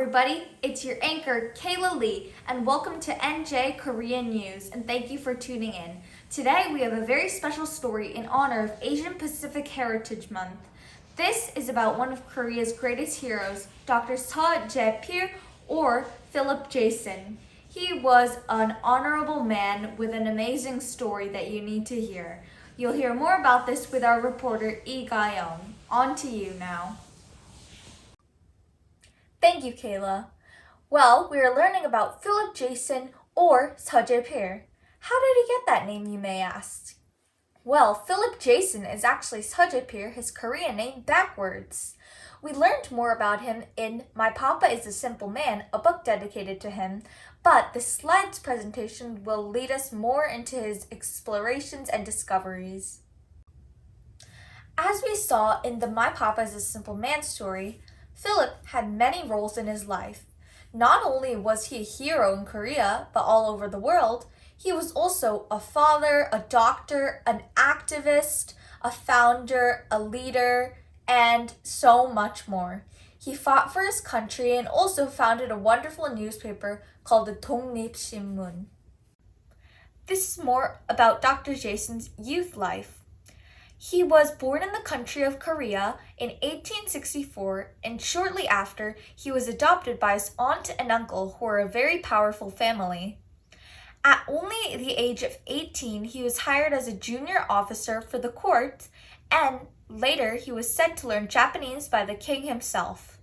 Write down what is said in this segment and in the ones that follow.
everybody. It's your anchor, Kayla Lee, and welcome to NJ Korean News, and thank you for tuning in. Today, we have a very special story in honor of Asian Pacific Heritage Month. This is about one of Korea's greatest heroes, Dr. Seo or Philip Jason. He was an honorable man with an amazing story that you need to hear. You'll hear more about this with our reporter, Lee Ga-young. On to you now. Thank you, Kayla. Well, we are learning about Philip Jason or Seo. How did he get that name, you may ask? Well, Philip Jason is actually Seo, his Korean name, backwards. We learned more about him in My Papa is a Simple Man, a book dedicated to him, but the slides presentation will lead us more into his explorations and discoveries. As we saw in the My Papa is a Simple Man story, Philip had many roles in his life. Not only was he a hero in Korea, but all over the world, he was also a father, a doctor, an activist, a founder, a leader, and so much more. He fought for his country and also founded a wonderful newspaper called the 독립신문. This is more about Dr. Jason's youth life. He was born in the country of Korea in 1864, and shortly after, he was adopted by his aunt and uncle, who were a very powerful family. At only the age of 18, he was hired as a junior officer for the court, and later he was sent to learn Japanese by the king himself.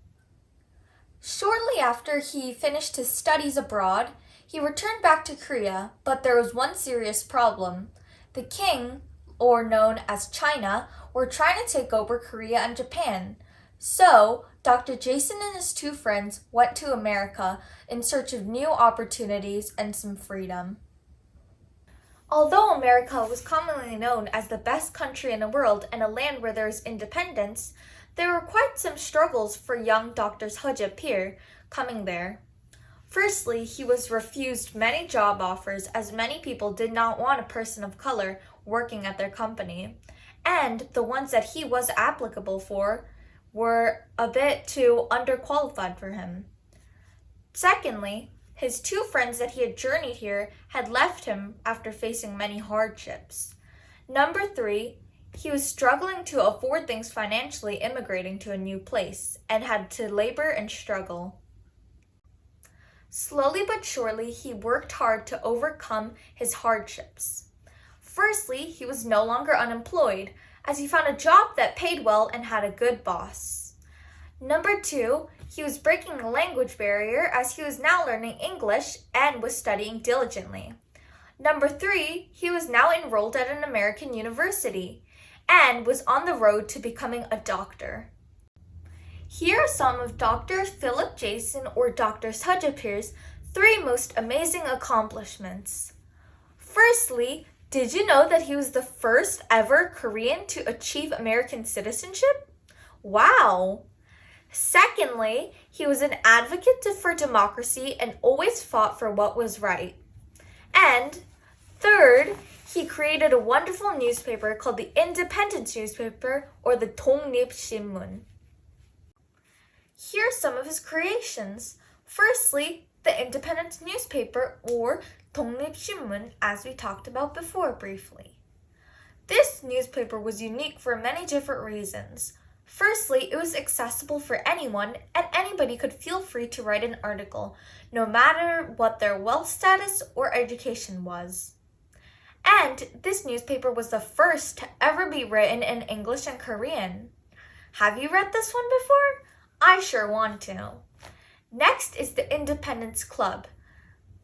Shortly after he finished his studies abroad, he returned back to Korea, but there was one serious problem. The king, or known as China, were trying to take over Korea and Japan. So, Dr. Jason and his two friends went to America in search of new opportunities and some freedom. Although America was commonly known as the best country in the world and a land where there is independence, there were quite some struggles for young Dr. Seo coming there. Firstly, he was refused many job offers as many people did not want a person of color working at their company, and the ones that he was applicable for were a bit too underqualified for him. Secondly, his two friends that he had journeyed here had left him after facing many hardships. Number 3, he was struggling to afford things financially immigrating to a new place and had to labor and struggle. Slowly but surely, he worked hard to overcome his hardships. Firstly, he was no longer unemployed, as he found a job that paid well and had a good boss. Number 2, he was breaking the language barrier as he was now learning English and was studying diligently. Number 3, he was now enrolled at an American university and was on the road to becoming a doctor. Here are some of Dr. Philip Jason or Dr. Seo's 3 most amazing accomplishments. Firstly, did you know that he was the first ever Korean to achieve American citizenship? Wow! Secondly, he was an advocate for democracy and always fought for what was right. And third, he created a wonderful newspaper called the Independence newspaper or the 독립신문. Here are some of his creations. Firstly, the Independence newspaper or 독립신문, as we talked about before briefly. This newspaper was unique for many different reasons. Firstly, it was accessible for anyone, and anybody could feel free to write an article, no matter what their wealth status or education was. And this newspaper was the first to ever be written in English and Korean. Have you read this one before? I sure want to. Next is the Independence Club.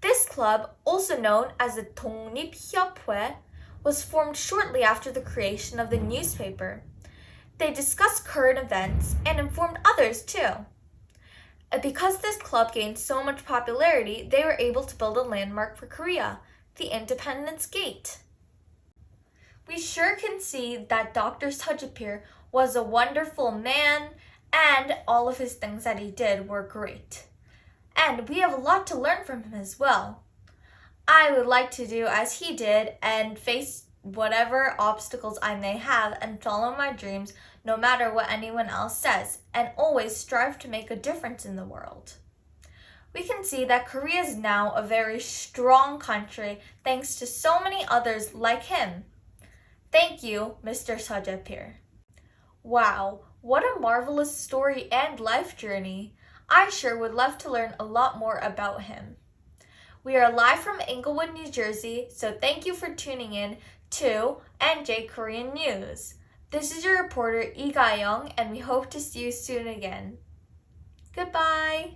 This club, also known as the 독립협회, was formed shortly after the creation of the newspaper. They discussed current events and informed others too. And because this club gained so much popularity, they were able to build a landmark for Korea, the Independence Gate. We sure can see that Dr. Seo was a wonderful man, and all of his things that he did were great. And we have a lot to learn from him as well. I would like to do as he did and face whatever obstacles I may have and follow my dreams no matter what anyone else says, and always strive to make a difference in the world. we can see that Korea is now a very strong country thanks to so many others like him. Thank you, Mr. Sejepir. Wow, what a marvelous story and life journey. I sure would love to learn a lot more about him. We are live from Englewood, New Jersey, so thank you for tuning in to NJ Korean News. This is your reporter Lee Ga-young, and we hope to see you soon again. Goodbye!